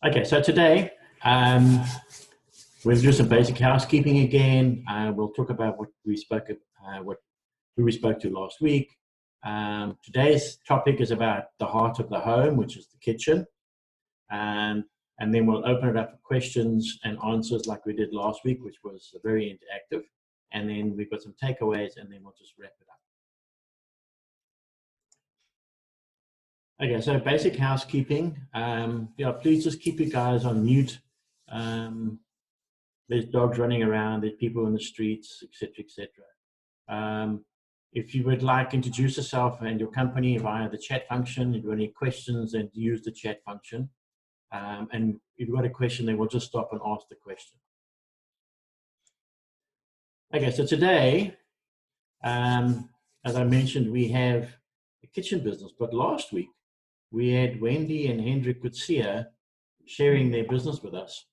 Okay, so today we'll do some basic housekeeping again. We'll talk about who we spoke to last week. Today's topic is about the heart of the home, which is the kitchen. And then we'll open it up for questions and answers like we did last week, which was very interactive. And then we've got some takeaways, and then we'll just wrap it up. Okay, so basic housekeeping. Yeah, please just keep you guys on mute. There's dogs running around, there's people in the streets, etc., etc. If you would like to introduce yourself and your company via the chat function, if you have any questions, then use the chat function. And if you've got a question, then we'll just stop and ask the question. Okay, so today, as I mentioned, we have a kitchen business, but last week we had Wendy and Hendrik Kutsia sharing their business with us,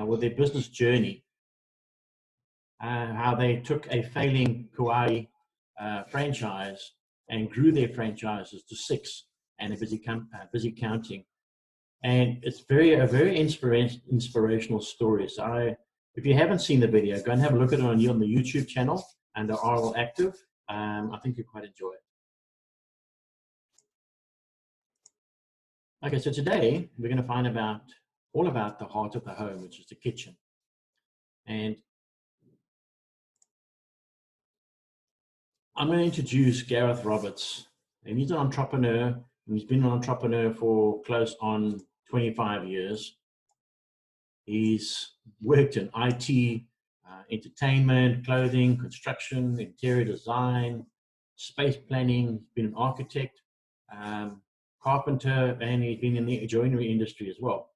with their business journey, how they took a failing Kauai franchise and grew their franchises to 6 and are busy counting. And it's a very inspirational story. So if you haven't seen the video, go and have a look at it on the YouTube channel under RL Active. I think you'll quite enjoy it. Okay, so today we're going to find all about the heart of the home, which is the kitchen. And I'm going to introduce Gareth Roberts, and he's an entrepreneur, and he's been an entrepreneur for close on 25 years. He's worked in IT, entertainment, clothing, construction, interior design, space planning. He's been an architect, carpenter, and he's been in the joinery industry as well.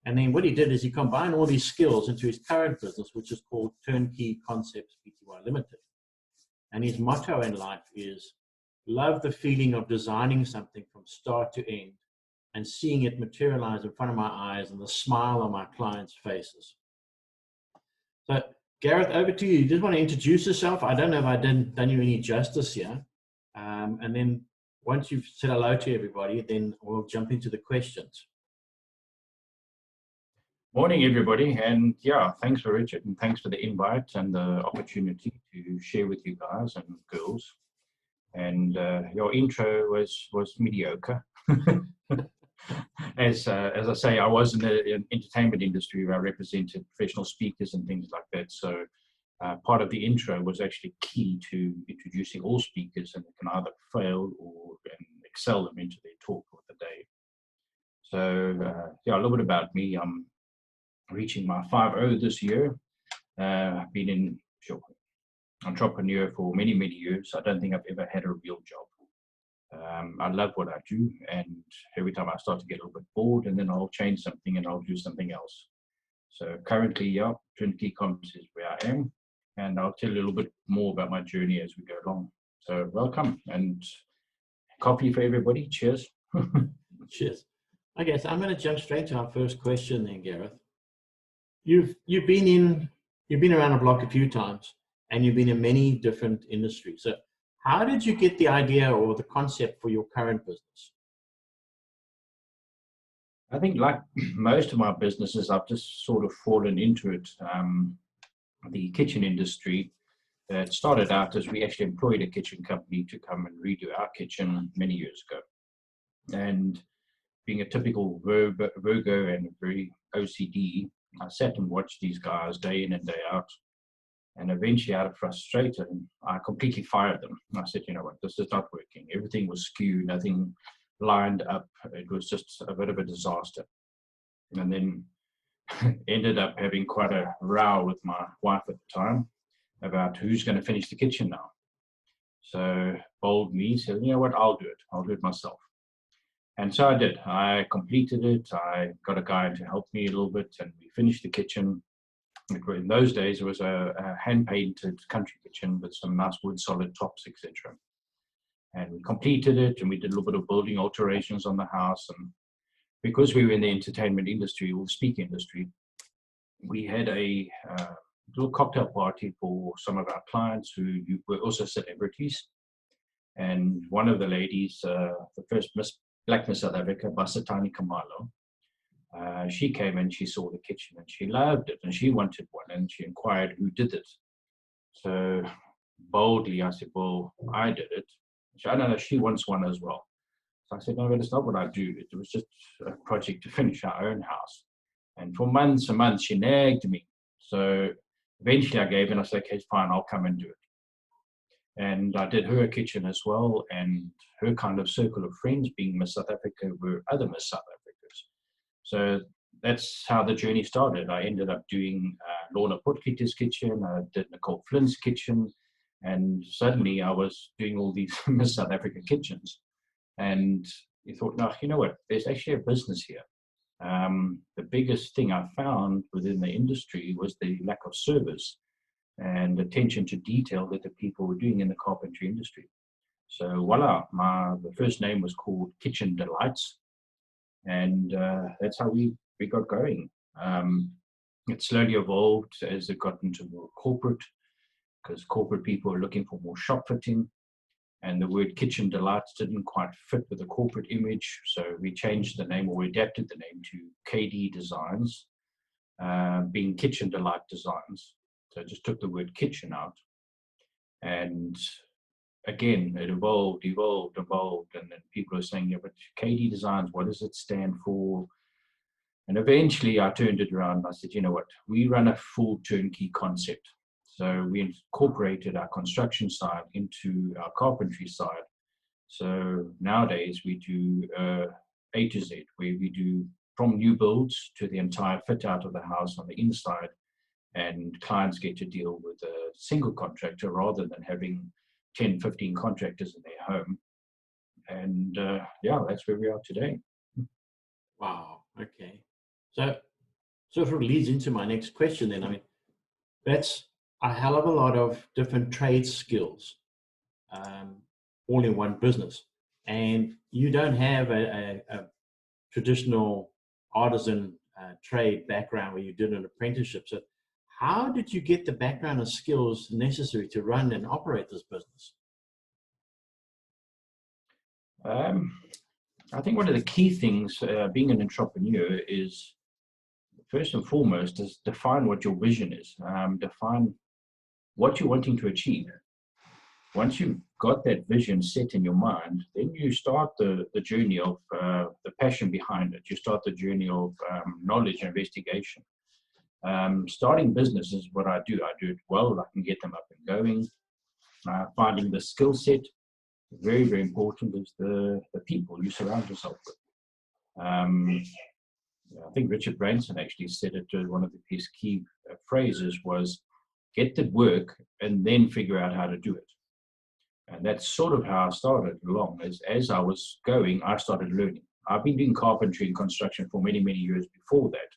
And then what he did is he combined all these skills into his current business, which is called Turnkey Concepts Pty Limited. And his motto in life is, love the feeling of designing something from start to end and seeing it materialize in front of my eyes and the smile on my clients' faces. So, Gareth, over to you. You just want to introduce yourself. I don't know if I done you any justice here. And then once you've said hello to everybody, then we'll jump into the questions. Morning, everybody. And yeah, thanks for Richard, and thanks for the invite and the opportunity to share with you guys and girls. And your intro was mediocre. As I say, I was in the entertainment industry where I represented professional speakers and things like that. So part of the intro was actually key to introducing all speakers, and they can either fail or excel them into their talk for the day. So yeah, a little bit about me. I'm reaching my 5-0 this year. I've been in entrepreneur for many years. I don't think I've ever had a real job. I love what I do, and every time I start to get a little bit bored, and then I'll change something and I'll do something else. So currently, yeah, Turnkey Concepts is where I am, and I'll tell you a little bit more about my journey as we go along. So welcome, and coffee for everybody. Cheers. Cheers. Okay, so I'm going to jump straight to our first question then, Gareth. You've been around the block a few times, and you've been in many different industries. So how did you get the idea or the concept for your current business? I think like most of my businesses, I've just sort of fallen into it. The kitchen industry, it started out as we actually employed a kitchen company to come and redo our kitchen many years ago. And being a typical Virgo and very OCD, I sat and watched these guys day in and day out. And eventually, out of frustration, I completely fired them. I said, you know what, this is not working. Everything was skewed, nothing lined up. It was just a bit of a disaster. And then ended up having quite a row with my wife at the time about who's going to finish the kitchen now. So bold me said, you know what, I'll do it. I'll do it myself. And so I did. I completed it. I got a guy to help me a little bit, and we finished the kitchen. In those days, it was a hand-painted country kitchen with some nice wood solid tops, etc. And we completed it, and we did a little bit of building alterations on the house. And because we were in the entertainment industry or speak industry, we had a little cocktail party for some of our clients who were also celebrities. And one of the ladies, the first Black Miss South Africa, Basatani Kamalo, She came in, she saw the kitchen and she loved it and she wanted one and she inquired who did it. So boldly I said, well, I did it. She, I don't know, she wants one as well. So I said, no, but it's not what I do. It was just a project to finish our own house. And for months and months, she nagged me. So eventually I gave in. I said, okay, it's fine, I'll come and do it. And I did her kitchen as well. And her kind of circle of friends, being Miss South Africa, were other Miss South Africas. So that's how the journey started. I ended up doing Lorna Potkitter's kitchen. I did Nicole Flynn's kitchen. And suddenly I was doing all these Miss South Africa kitchens. And you thought, no, you know what, there's actually a business here. The biggest thing I found within the industry was the lack of service and attention to detail that the people were doing in the carpentry industry. So voila, the first name was called Kitchen Delights. And that's how we got going. It slowly evolved as it got into more corporate, because corporate people are looking for more shop fitting. And the word Kitchen Delights didn't quite fit with the corporate image. So we changed the name, or we adapted the name to KD Designs, being Kitchen Delight Designs. So I just took the word kitchen out. And again, it evolved. And then people are saying, yeah, but KD Designs, what does it stand for? And eventually I turned it around and I said, you know what, we run a full turnkey concept. So we incorporated our construction side into our carpentry side. So nowadays we do A to Z, where we do from new builds to the entire fit out of the house on the inside. And clients get to deal with a single contractor rather than having 10, 15 contractors in their home. And yeah, that's where we are today. Wow. Okay. So sort of leads into my next question then. I mean, that's a hell of a lot of different trade skills, all in one business. And you don't have a traditional artisan trade background where you did an apprenticeship. So how did you get the background and skills necessary to run and operate this business? I think one of the key things being an entrepreneur is, first and foremost, is define what your vision is. Define what you're wanting to achieve. Once you've got that vision set in your mind, then you start the journey of the passion behind it. You start the journey of knowledge and investigation. Starting business is what I do. I do it well. I can get them up and going. Finding the skill set, very, very important, is the people you surround yourself with. I think Richard Branson actually said it, one of his key phrases was, get the work and then figure out how to do it. And that's sort of how I started along. As I was going, I started learning. I've been doing carpentry and construction for many, many years before that.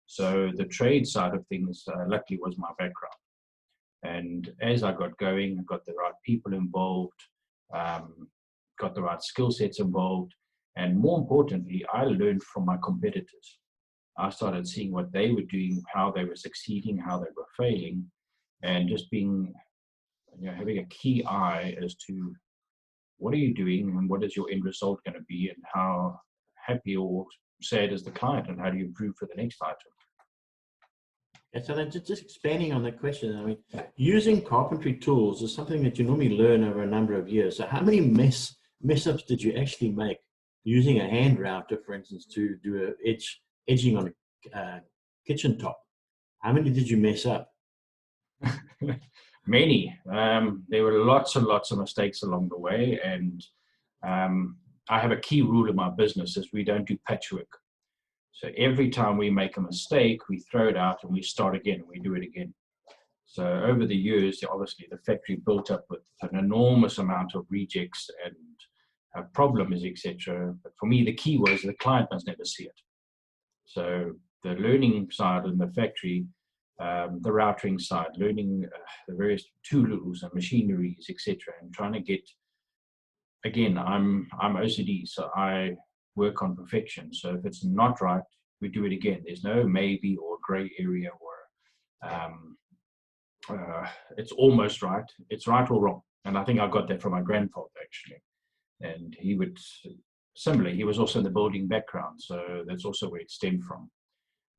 So the trade side of things, luckily, was my background. And as I got going, I got the right people involved, got the right skill sets involved. And more importantly, I learned from my competitors. I started seeing what they were doing, how they were succeeding, how they were failing, and just being, having a key eye as to what are you doing and what is your end result going to be, and how happy or sad is the client, and how do you improve for the next item. And so then just expanding on that question, I mean, using carpentry tools is something that you normally learn over a number of years. So how many mess-ups did you actually make using a hand router, for instance, to do edging on a kitchen top? How many did you mess up? Many. There were lots and lots of mistakes along the way. And I have a key rule in my business is we don't do patchwork. So every time we make a mistake, we throw it out and we start again and we do it again. So over the years, obviously the factory built up with an enormous amount of rejects and problems, etc. But for me, the key was the client must never see it. So the learning side in the factory, the routering side, learning the various tools and machineries, etc., and trying to get, again, I'm OCD, so I work on perfection. So if it's not right, we do it again. There's no maybe or gray area or it's almost right. It's right or wrong. And I think I got that from my grandfather, actually. And he would similar. He was also in the building background, so that's also where it stemmed from.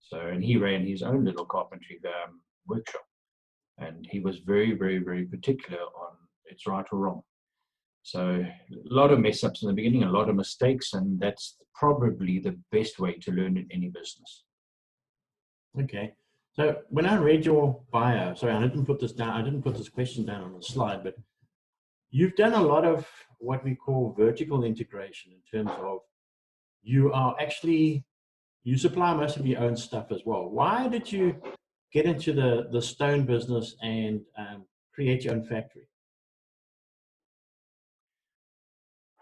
So, and he ran his own little carpentry workshop, and he was very, very, very particular on it's right or wrong. So a lot of mess ups in the beginning, a lot of mistakes, and that's probably the best way to learn in any business. Okay. So when I read your bio, sorry, I didn't put this down. I didn't put this question down on the slide, but you've done a lot of what we call vertical integration in terms of you supply most of your own stuff as well. Why did you get into the stone business and create your own factory?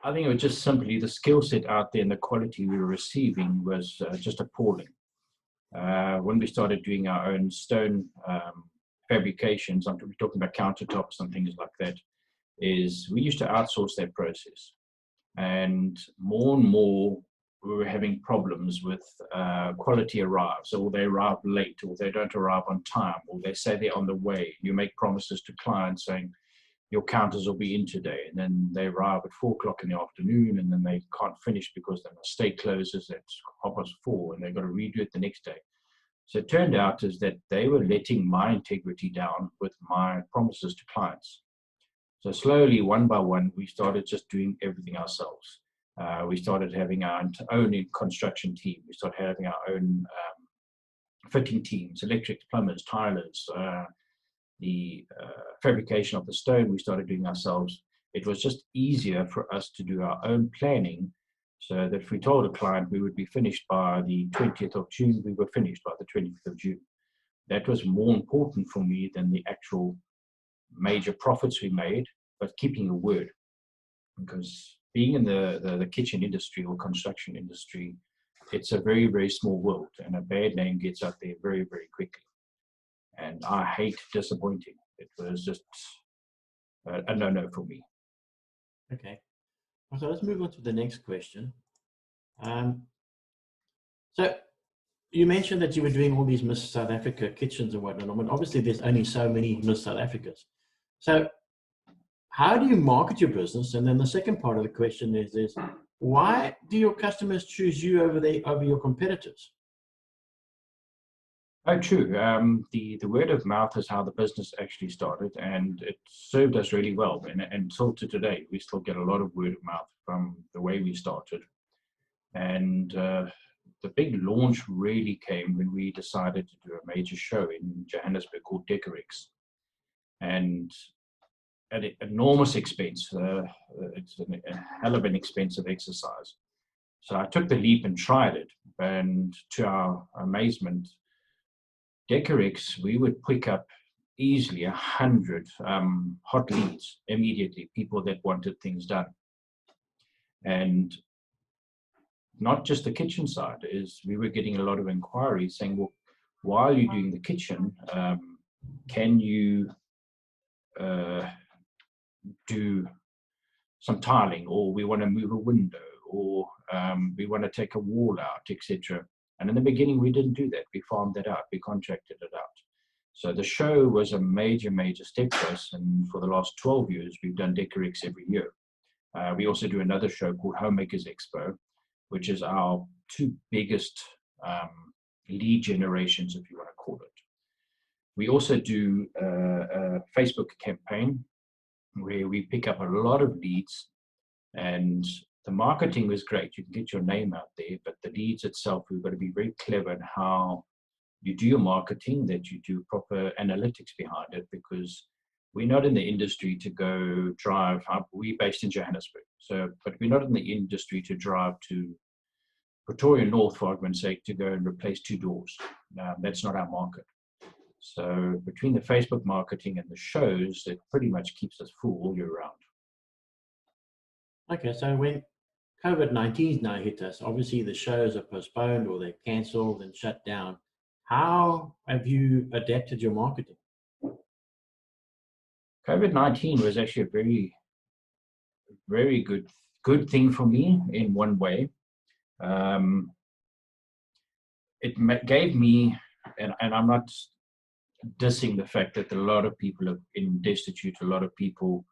I think it was just simply the skill set out there and the quality we were receiving was just appalling. When we started doing our own stone fabrications, we're talking about countertops and things like that, is we used to outsource that process. And more we were having problems with quality arrives, or they arrive late, or they don't arrive on time, or they say they're on the way. You make promises to clients saying your counters will be in today, and then they arrive at 4 o'clock in the afternoon, and then they can't finish because the estate closes at 4:30, and they've got to redo it the next day. So it turned out is that they were letting my integrity down with my promises to clients. So slowly, one by one, we started just doing everything ourselves. We started having our own construction team. We started having our own fitting teams, electrics, plumbers, tilers, the fabrication of the stone we started doing ourselves. It was just easier for us to do our own planning, so that if we told a client we would be finished by the 20th of June, we were finished by the 20th of June. That was more important for me than the actual major profits we made, but keeping a word. Because being in the kitchen industry or construction industry, it's a very, very small world, and a bad name gets out there very, very quickly. And I hate disappointing. It was just a no-no for me. Okay. So let's move on to the next question. So you mentioned that you were doing all these Miss South Africa kitchens and whatnot. I mean, obviously there's only so many Miss South Africas. So how do you market your business? And then the second part of the question is why do your customers choose you over your competitors? Oh, true. The word of mouth is how the business actually started, and it served us really well. And until to today, we still get a lot of word of mouth from the way we started. And the big launch really came when we decided to do a major show in Johannesburg called Decorex. And at an enormous expense, it's a hell of an expensive exercise. So I took the leap and tried it. And to our amazement, Decorex, we would pick up easily 100 hot leads immediately, people that wanted things done. And not just the kitchen side, is we were getting a lot of inquiries saying, well, while you're doing the kitchen, can you do some tiling, or we want to move a window, or we want to take a wall out, etc. And in the beginning, we didn't do that. We farmed that out. We contracted it out. So the show was a major, major step for us. And for the last 12 years, we've done Decorex every year. We also do another show called Homemakers Expo, which is our two biggest lead generations, if you want to call it. We also do a Facebook campaign where we pick up a lot of leads, and the marketing was great. You can get your name out there, but the leads itself, we've got to be very clever in how you do your marketing, that you do proper analytics behind it, because we're not in the industry to go drive up. We're based in Johannesburg, but we're not in the industry to drive to Pretoria North, for argument's sake, to go and replace 2 doors. That's not our market. So between the Facebook marketing and the shows, it pretty much keeps us full all year round. Okay, so when COVID-19 now hit us, obviously the shows are postponed or they're cancelled and shut down. How have you adapted your marketing? COVID-19 was actually a very, very good thing for me in one way. It gave me, and I'm not dissing the fact that a lot of people are in destitute, a lot of people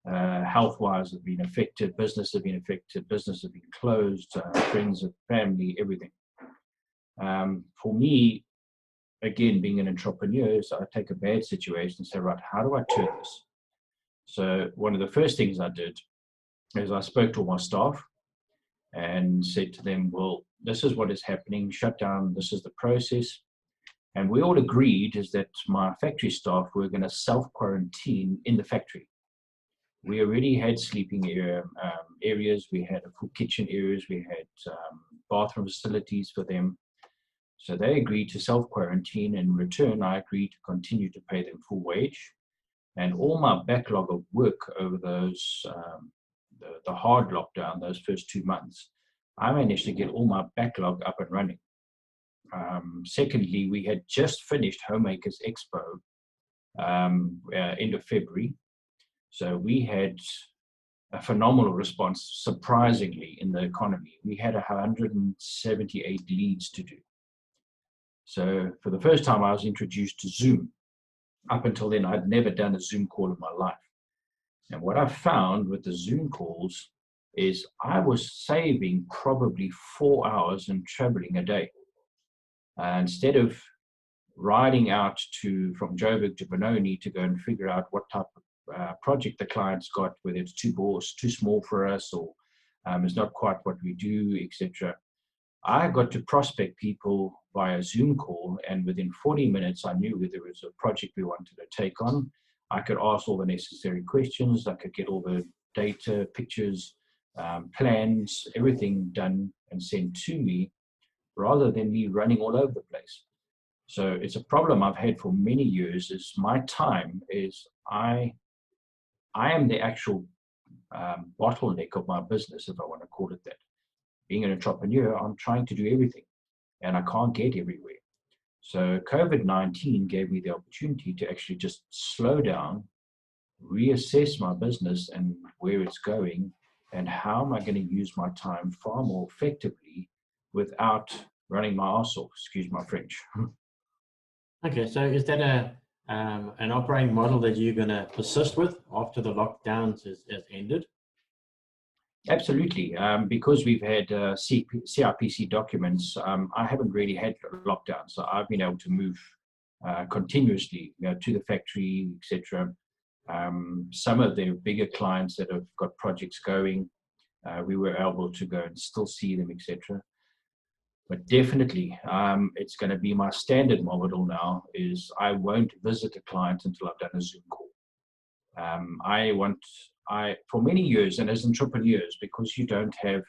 health-wise have been affected, business have been affected, business have been closed, friends, family, everything. For me, again, being an entrepreneur, so I take a bad situation and say, right, how do I turn this? So one of the first things I did is I spoke to all my staff and said to them, well, this is what is happening, shut down, this is the process. And we all agreed is that my factory staff were going to self-quarantine in the factory. We already had sleeping areas, we had full kitchen areas, we had bathroom facilities for them. So they agreed to self-quarantine. In return, I agreed to continue to pay them full wage. And all my backlog of work over those, the hard lockdown, those first 2 months, I managed to get all my backlog up and running. Secondly, we had just finished Homemakers Expo end of February. So we had a phenomenal response, surprisingly, in the economy. We had 178 leads to do. So for the first time, I was introduced to Zoom. Up until then, I'd never done a Zoom call in my life. And what I found with the Zoom calls is I was saving probably 4 hours in traveling a day. Instead of riding out from Joburg to Benoni to go and figure out what type of project the client's got, whether it's too small for us or it's not quite what we do, etc. I got to prospect people via Zoom call, and within 40 minutes, I knew whether it was a project we wanted to take on. I could ask all the necessary questions. I could get all the data, pictures, plans, everything done and sent to me, rather than me running all over the place. So it's a problem I've had for many years. Is my time is I am the actual bottleneck of my business, if I want to call it that. Being an entrepreneur, I'm trying to do everything, and I can't get everywhere. So COVID-19 gave me the opportunity to actually just slow down, reassess my business and where it's going, and how am I going to use my time far more effectively without running my arse off, excuse my French. Okay, so is that an operating model that you're going to persist with after the lockdowns has ended? Absolutely, because we've had CRPC documents, I haven't really had lockdown, so I've been able to move continuously, to the factory, etc. Some of the bigger clients that have got projects going, we were able to go and still see them, etc. But definitely, it's going to be my standard model now. Is I won't visit a client until I've done a Zoom call. For many years, and as entrepreneurs, because you don't have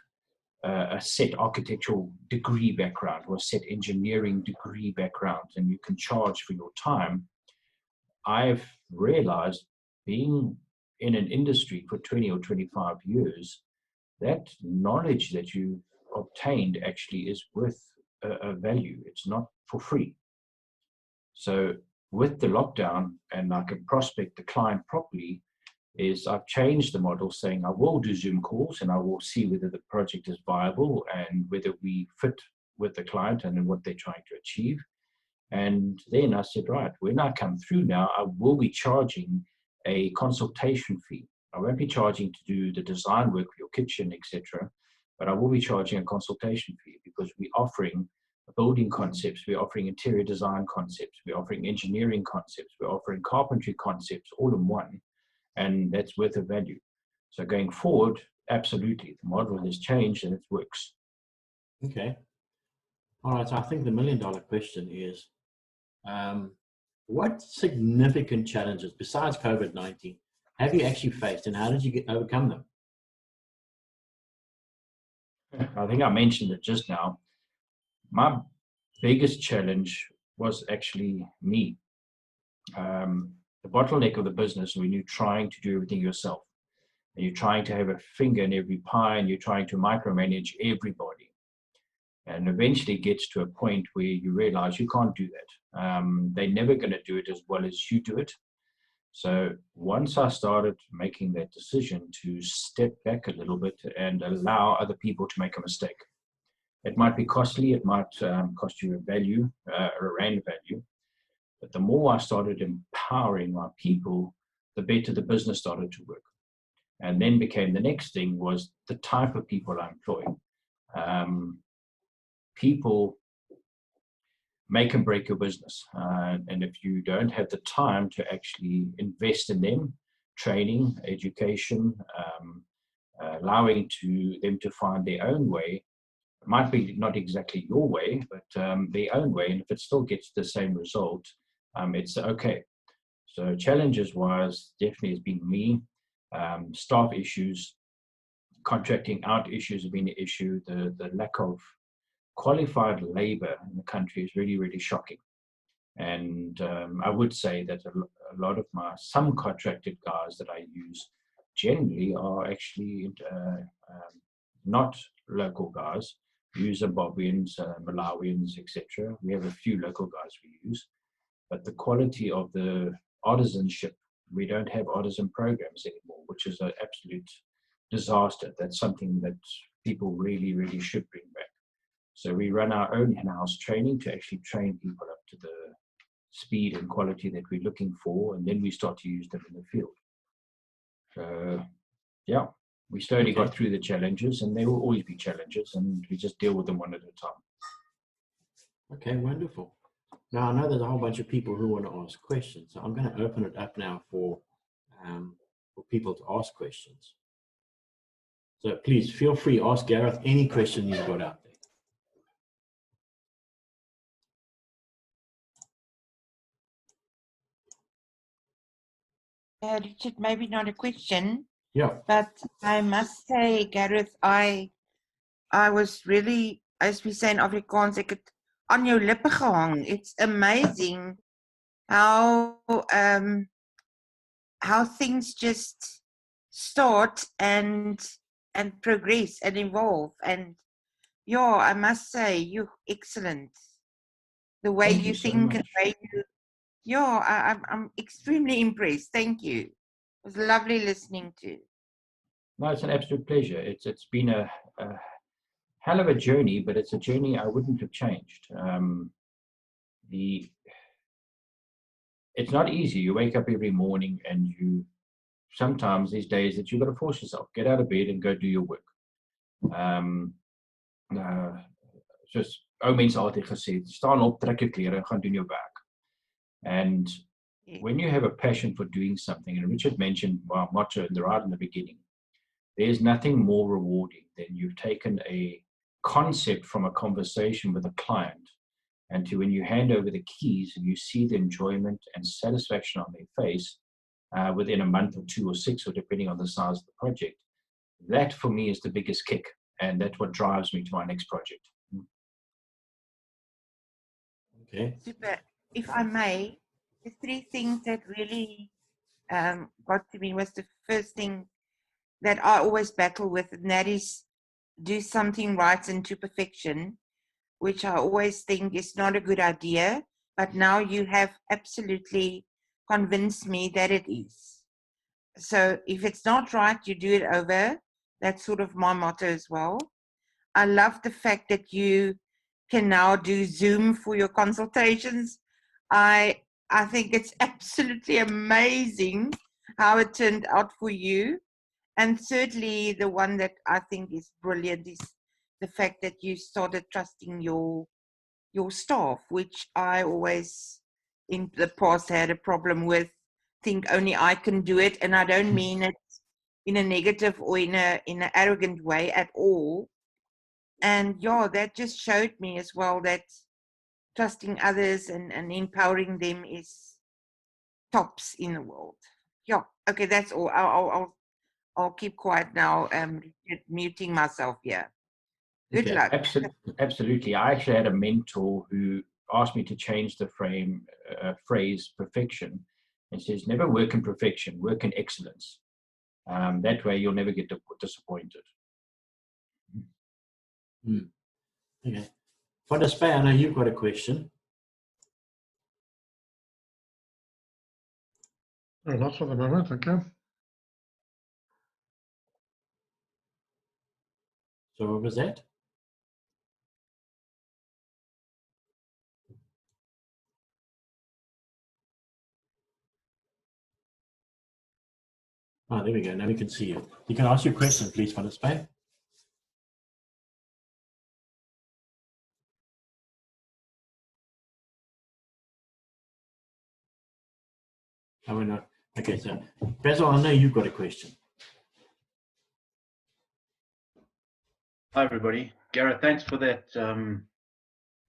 a set architectural degree background or a set engineering degree background, and you can charge for your time, I've realized, being in an industry for 20 or 25 years, that knowledge that you obtained actually is worth a value. It's not for free. So with the lockdown, and I can prospect the client properly, is I've changed the model, saying I will do Zoom calls and I will see whether the project is viable and whether we fit with the client and what they're trying to achieve. And then I said, right, when I come through now, I will be charging a consultation fee. I won't be charging to do the design work for your kitchen, etc., but I will be charging a consultation fee, because we're offering building concepts, we're offering interior design concepts, we're offering engineering concepts, we're offering carpentry concepts all in one, and that's worth a value. So going forward, absolutely, the model has changed and it works. Okay. All right, so I think the $1 million question is, what significant challenges, besides COVID-19, have you actually faced, and how did you overcome them? I think I mentioned it just now. My biggest challenge was actually me. The bottleneck of the business, when you're trying to do everything yourself, and you're trying to have a finger in every pie, and you're trying to micromanage everybody. And eventually it gets to a point where you realize you can't do that. They're never going to do it as well as you do it. So once I started making that decision to step back a little bit and allow other people to make a mistake, it might be costly, it might cost you a value, a rand value, but the more I started empowering my people, the better the business started to work. And then became the next thing was the type of people I employ. People make and break your business. And if you don't have the time to actually invest in them, training, education, allowing them to find their own way, it might be not exactly your way, but their own way. And if it still gets the same result, it's okay. So challenges wise, definitely has been me. Staff issues, contracting out issues have been an issue. The lack of qualified labor in the country is really, really shocking. And I would say that a lot of my some contracted guys that I use generally are actually not local guys. We use Zimbabweans, Malawians, etc. We have a few local guys we use, but the quality of the artisanship, we don't have artisan programs anymore, which is an absolute disaster. That's something that people really, really should bring back. So we run our own in-house training to actually train people up to the speed and quality that we're looking for, and then we start to use them in the field. So yeah, we slowly got through the challenges, and there will always be challenges, and we just deal with them one at a time. Okay, wonderful. Now, I know there's a whole bunch of people who want to ask questions, so I'm going to open it up now for people to ask questions. So please feel free, ask Gareth any question you've got out there. Richard, maybe not a question, Yeah. but I must say, Gareth, I was really, as we say in Afrikaans, ek het aan jou lippe gehang. It's amazing how things just start and progress and evolve. And yeah, I must say, you're excellent. The way you think and the way you, yeah, I'm extremely impressed. Thank you. It was lovely listening to. No, it's an absolute pleasure. It's been a hell of a journey, but it's a journey I wouldn't have changed. It's not easy. You wake up every morning and you sometimes these days that you've got to force yourself, get out of bed and go do your work. Soos ou mense altyd gesê, staan op, trek jou klere en gaan doen jou werk. And when you have a passion for doing something, and Richard mentioned my motto right in the beginning, there's nothing more rewarding than you've taken a concept from a conversation with a client, and to when you hand over the keys and you see the enjoyment and satisfaction on their face within a month or 2 or 6, or depending on the size of the project, that for me is the biggest kick, and that's what drives me to my next project. Okay. Super. If I may, the 3 things that really got to me was the first thing that I always battle with, and that is do something right and to perfection, which I always think is not a good idea, but now you have absolutely convinced me that it is. So if it's not right, you do it over. That's sort of my motto as well. I love the fact that you can now do Zoom for your consultations. I think it's absolutely amazing how it turned out for you. And thirdly, the one that I think is brilliant is the fact that you started trusting your staff, which I always in the past had a problem with. Think only I can do it, and I don't mean it in a negative or in an arrogant way at all. And yeah, that just showed me as well that trusting others and empowering them is tops in the world. Yeah, okay, that's all. I'll keep quiet now. Muting myself here. Good luck. Absolutely. I actually had a mentor who asked me to change the phrase perfection, and says never work in perfection, work in excellence. That way you'll never get disappointed. Okay. For the Spay, I know you've got a question. No, not for the moment, thank you. So what was that? Oh, there we go. Now we can see you. You can ask your question, please, Van der Spy. Oh, we're not. Okay, so Basil, I know you've got a question. Hi, everybody. Gareth, thanks for that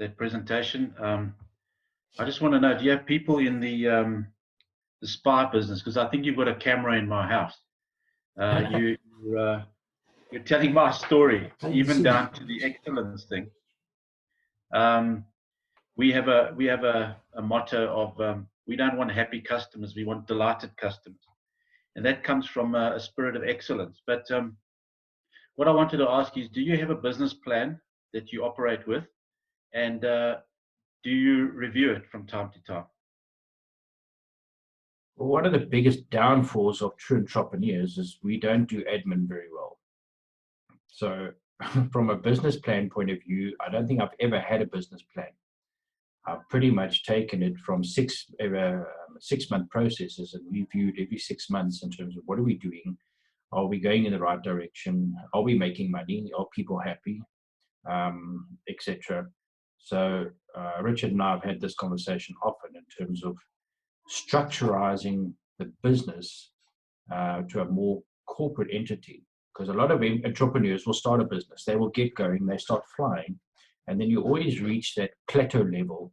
that presentation. I just want to know, do you have people in the spy business? Because I think you've got a camera in my house. You're telling my story, even down to the excellence thing. We have a motto of we don't want happy customers, we want delighted customers, and that comes from a spirit of excellence. But what I wanted to ask is, do you have a business plan that you operate with, and do you review it from time to time? Well, one of the biggest downfalls of true entrepreneurs is we don't do admin very well. So from a business plan point of view, I don't think I've ever had a business plan. I've pretty much taken it from 6-month processes and reviewed every 6 months in terms of what are we doing? Are we going in the right direction? Are we making money? Are people happy? Etc. So Richard and I have had this conversation often in terms of structurizing the business to a more corporate entity, because a lot of entrepreneurs will start a business, they will get going, they start flying, and then you always reach that plateau level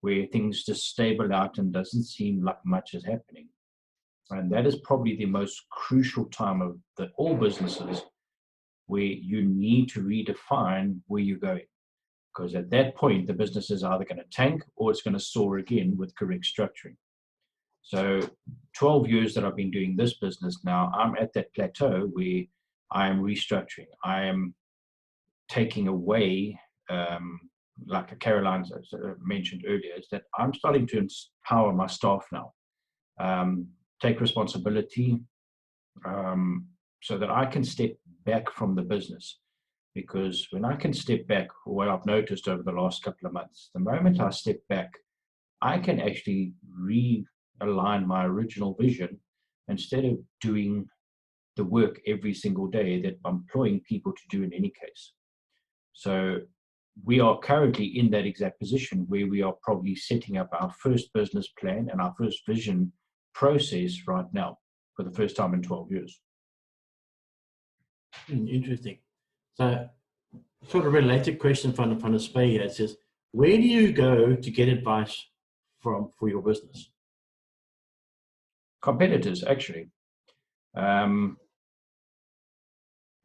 where things just stable out and doesn't seem like much is happening. And that is probably the most crucial time of all businesses, where you need to redefine where you're going, because at that point the business is either going to tank or it's going to soar again with correct structuring. So 12 years that I've been doing this business now, I'm at that plateau where I am restructuring. I am taking away, like Caroline mentioned earlier, is that I'm starting to empower my staff now, take responsibility, so that I can step back from the business. Because when I can step back, what I've noticed over the last couple of months, the moment I step back, I can actually realign my original vision instead of doing the work every single day that I'm employing people to do in any case. So we are currently in that exact position where we are probably setting up our first business plan and our first vision process right now for the first time in 12 years. Interesting. So, sort of related question from the Spy here. It says, where do you go to get advice for your business? Competitors, actually. The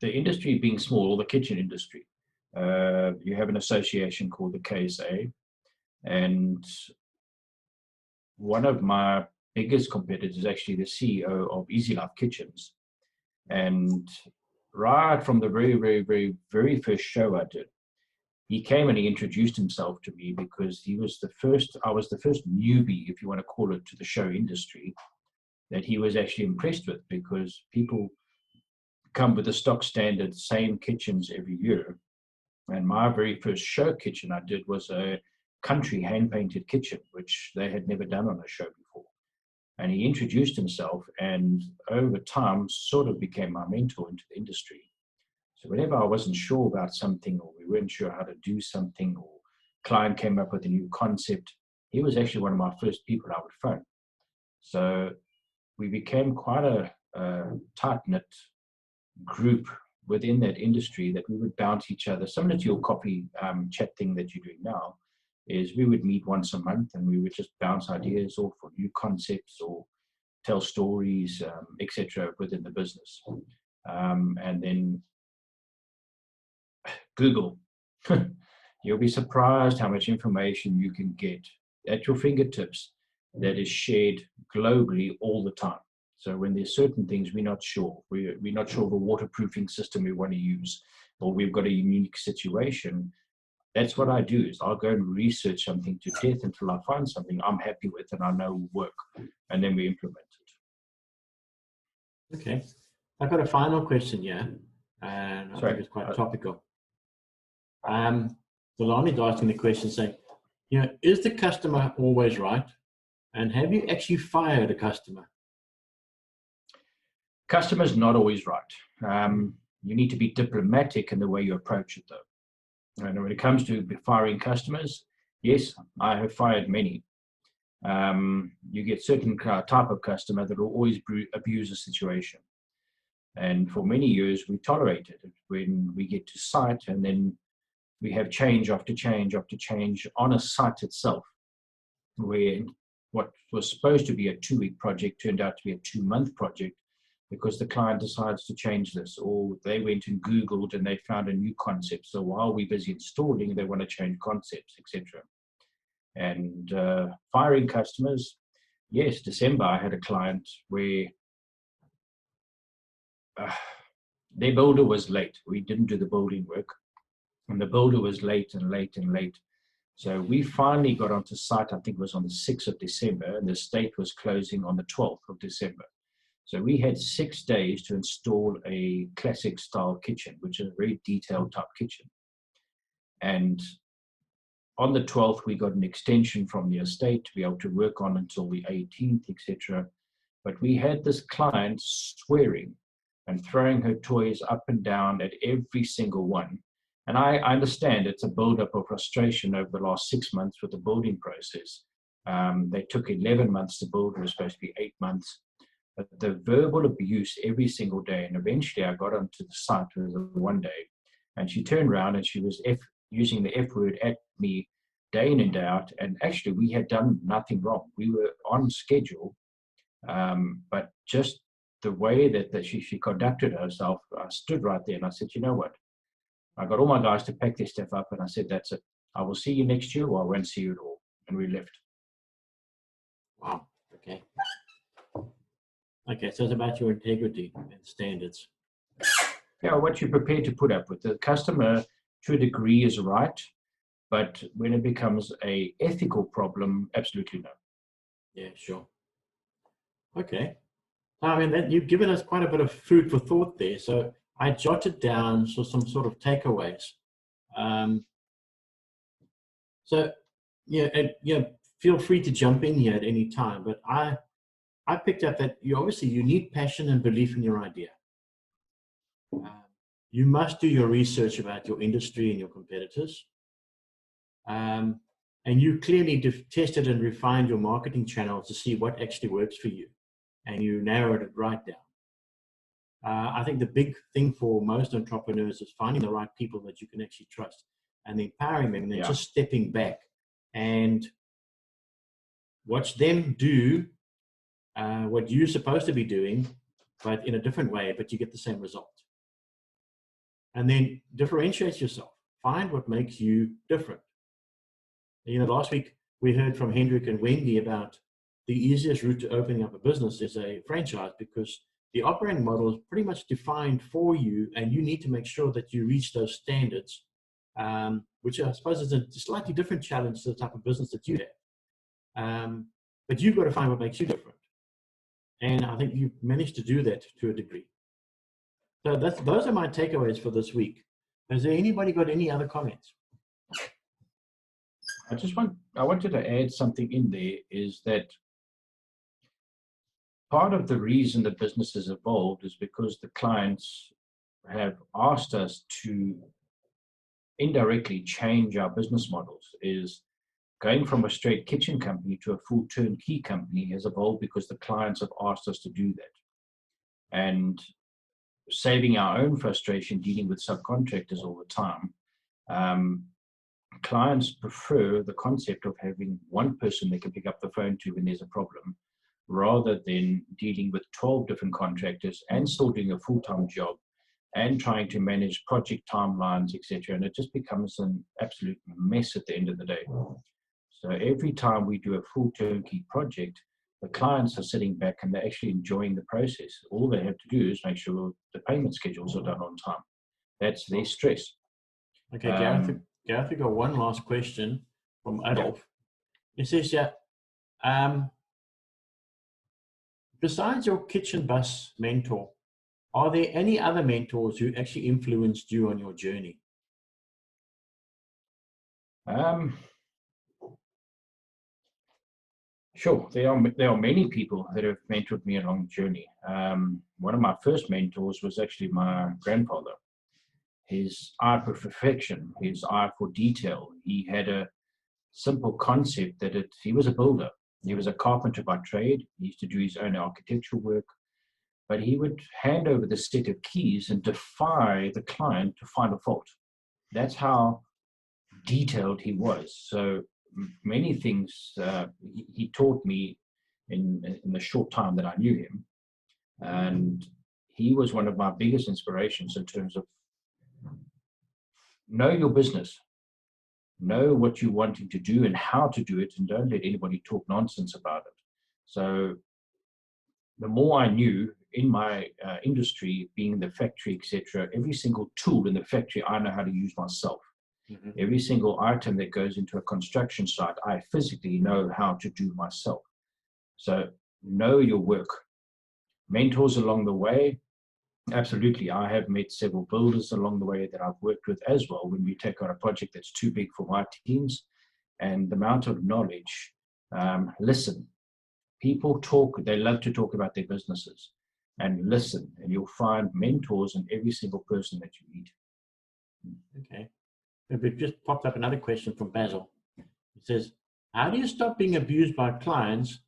industry being small, the kitchen industry, you have an association called the KSA, and one of my biggest competitors is actually the CEO of Easy Life Kitchens. And right from the very first show I did, he came and he introduced himself to me, because I was the first newbie, if you want to call it, to the show industry that he was actually impressed with, because people come with the stock standard same kitchens every year. And my very first show kitchen I did was a country hand-painted kitchen, which they had never done on a show before. And he introduced himself, and over time sort of became my mentor into the industry. So whenever I wasn't sure about something, or we weren't sure how to do something, or client came up with a new concept, he was actually one of my first people I would phone. So we became quite a tight-knit group within that industry, that we would bounce each other, similar to your coffee chat thing that you're doing now. Is we would meet once a month and we would just bounce ideas off for new concepts or tell stories, etc. within the business. And then Google. You'll be surprised how much information you can get at your fingertips that is shared globally all the time. So when there's certain things we're not sure, we're not sure of a waterproofing system we want to use, or we've got a unique situation, that's what I do. Is I'll go and research something to death until I find something I'm happy with and I know will work, and then we implement it. Okay, I've got a final question here, and I think it's quite topical. Delaney's asking the question saying, is the customer always right? And have you actually fired a customer? Customer's not always right. You need to be diplomatic in the way you approach it, though. And when it comes to firing customers, yes, I have fired many. You get certain type of customer that will always abuse a situation. And for many years, we tolerated it. When we get to site and then we have change after change after change on a site itself, where what was supposed to be a 2-week project turned out to be a 2-month project because the client decides to change this, or they went and Googled and they found a new concept. So while we're busy installing, they want to change concepts, etc. And firing customers, yes, December, I had a client where their builder was late. We didn't do the building work, and the builder was late and late and late. So we finally got onto site, I think it was on the 6th of December, and the estate was closing on the 12th of December. So we had 6 days to install a classic style kitchen, which is a very detailed type kitchen. And on the 12th, we got an extension from the estate to be able to work on until the 18th, etc. But we had this client swearing and throwing her toys up and down at every single one. And I understand it's a buildup of frustration over the last 6 months with the building process. They took 11 months to build. It was supposed to be 8 months. But the verbal abuse every single day, and eventually I got onto the site one day, and she turned around and she was using the F word at me day in and day out. And actually, we had done nothing wrong. We were on schedule, but just the way that she conducted herself, I stood right there and I said, you know what? I got all my guys to pack their stuff up, and I said, that's it. I will see you next year, or I won't see you at all. And we left. Wow. Okay. Okay, so it's about your integrity and standards. Yeah, what you're prepared to put up with. The customer, to a degree, is right, but when it becomes a ethical problem, absolutely no. Yeah, sure. Okay. I mean, you've given us quite a bit of food for thought there. So I jotted down some sort of takeaways. So yeah, feel free to jump in here at any time. But I picked up that you need passion and belief in your idea. You must do your research about your industry and your competitors. And you clearly tested and refined your marketing channels to see what actually works for you. And you narrowed it right down. I think the big thing for most entrepreneurs is finding the right people that you can actually trust and empowering them, and then just stepping back and watch them do what you're supposed to be doing, but in a different way, but you get the same result. And then differentiate yourself. Find what makes you different. You know, last week we heard from Hendrik and Wendy about the easiest route to opening up a business is a franchise, because the operating model is pretty much defined for you, and you need to make sure that you reach those standards, which I suppose is a slightly different challenge to the type of business that you have. But you've got to find what makes you different. And I think you've managed to do that to a degree. So those are my takeaways for this week. Has there anybody got any other comments? I wanted to add something in there, is that part of the reason the business has evolved is because the clients have asked us to indirectly change our business models. Is going from a straight kitchen company to a full turnkey company has evolved because the clients have asked us to do that. And saving our own frustration dealing with subcontractors all the time, clients prefer the concept of having one person they can pick up the phone to when there's a problem, rather than dealing with 12 different contractors and still doing a full-time job and trying to manage project timelines, etc. And it just becomes an absolute mess at the end of the day. So every time we do a full turnkey project, the clients are sitting back and they're actually enjoying the process. All they have to do is make sure the payment schedules are done on time. That's their stress. Okay, Gareth, we got one last question from Adolf. It says, besides your kitchen bus mentor, are there any other mentors who actually influenced you on your journey? Sure, there are many people that have mentored me along the journey. One of my first mentors was actually my grandfather. His eye for perfection, his eye for detail. He had a simple concept that he was a builder. He was a carpenter by trade. He used to do his own architectural work, but he would hand over the set of keys and defy the client to find a fault. That's how detailed he was. So many things he taught me in the short time that I knew him. And he was one of my biggest inspirations in terms of know your business, know what you're wanting to do and how to do it, and don't let anybody talk nonsense about it. So the more I knew in my industry, being in the factory, etc., every single tool in the factory I know how to use myself. Mm-hmm. Every single item that goes into a construction site, I physically know how to do myself. So know your work. Mentors along the way, absolutely. I have met several builders along the way that I've worked with as well when we take on a project that's too big for my teams. And the amount of knowledge, listen. People talk, they love to talk about their businesses, and listen, and you'll find mentors in every single person that you meet. Okay. It just popped up another question from Basil. It says, how do you stop being abused by clients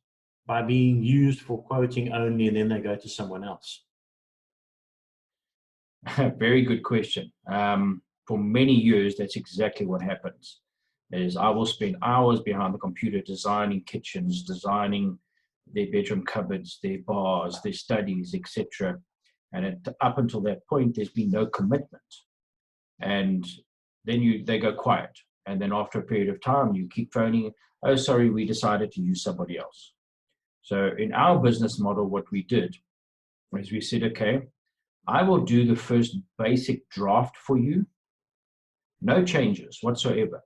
by being used for quoting only and then they go to someone else? Very good question. For many years, that's exactly what happens. Is I will spend hours behind the computer designing kitchens, designing their bedroom cupboards, their bars, their studies, etc. And up until that point, there's been no commitment. And then they go quiet. And then after a period of time, you keep phoning, oh, sorry, we decided to use somebody else. So in our business model, what we did is we said, okay, I will do the first basic draft for you. No changes whatsoever.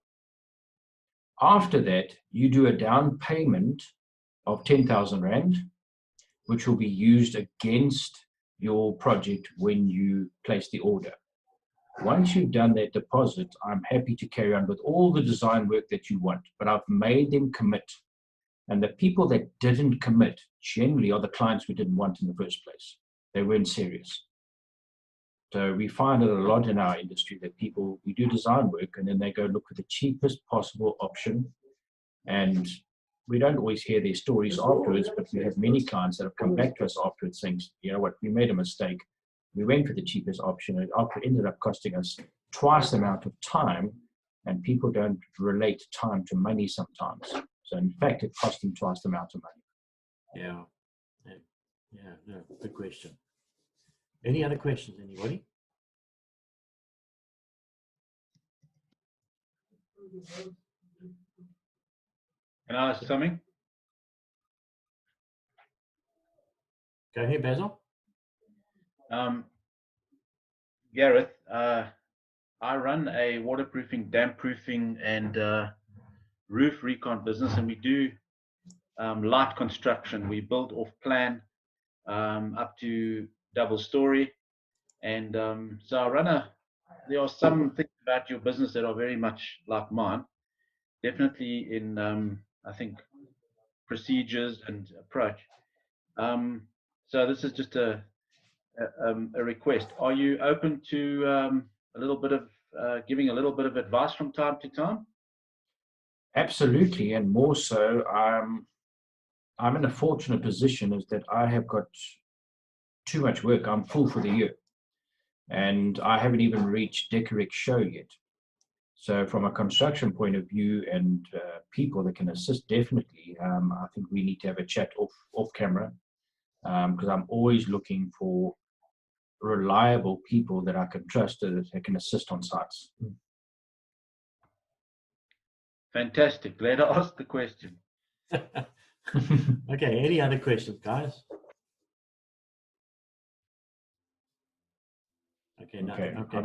After that, you do a down payment of 10,000 Rand, which will be used against your project when you place the order. Once you've done that deposit, I'm happy to carry on with all the design work that you want, but I've made them commit. And the people that didn't commit generally are the clients we didn't want in the first place. They weren't serious. So we find it a lot in our industry that people, we do design work and then they go look for the cheapest possible option. And we don't always hear their stories afterwards, but we have many clients that have come back to us afterwards saying, you know what, we made a mistake. We went for the cheapest option. It ended up costing us twice the amount of time, and people don't relate time to money sometimes. So in fact, it cost them twice the amount of money. Yeah, no, good question. Any other questions, anybody? Can I ask something? Go ahead, Basil. Gareth, I run a waterproofing, damp proofing, and roof recon business, and we do light construction. We build off plan up to double story, and so I run there are some things about your business that are very much like mine. Definitely in I think procedures and approach. So this is just a request. Are you open to a little bit of giving a little bit of advice from time to time? Absolutely, and more so, I'm in a fortunate position is that I have got too much work. I'm full for the year, and I haven't even reached Decorec show yet. So from a construction point of view and people that can assist, definitely, I think we need to have a chat off camera, because I'm always looking for reliable people that I can trust that can assist on sites. Fantastic. Glad I asked the question. Okay, any other questions, guys? Okay, nothing. Okay. Okay.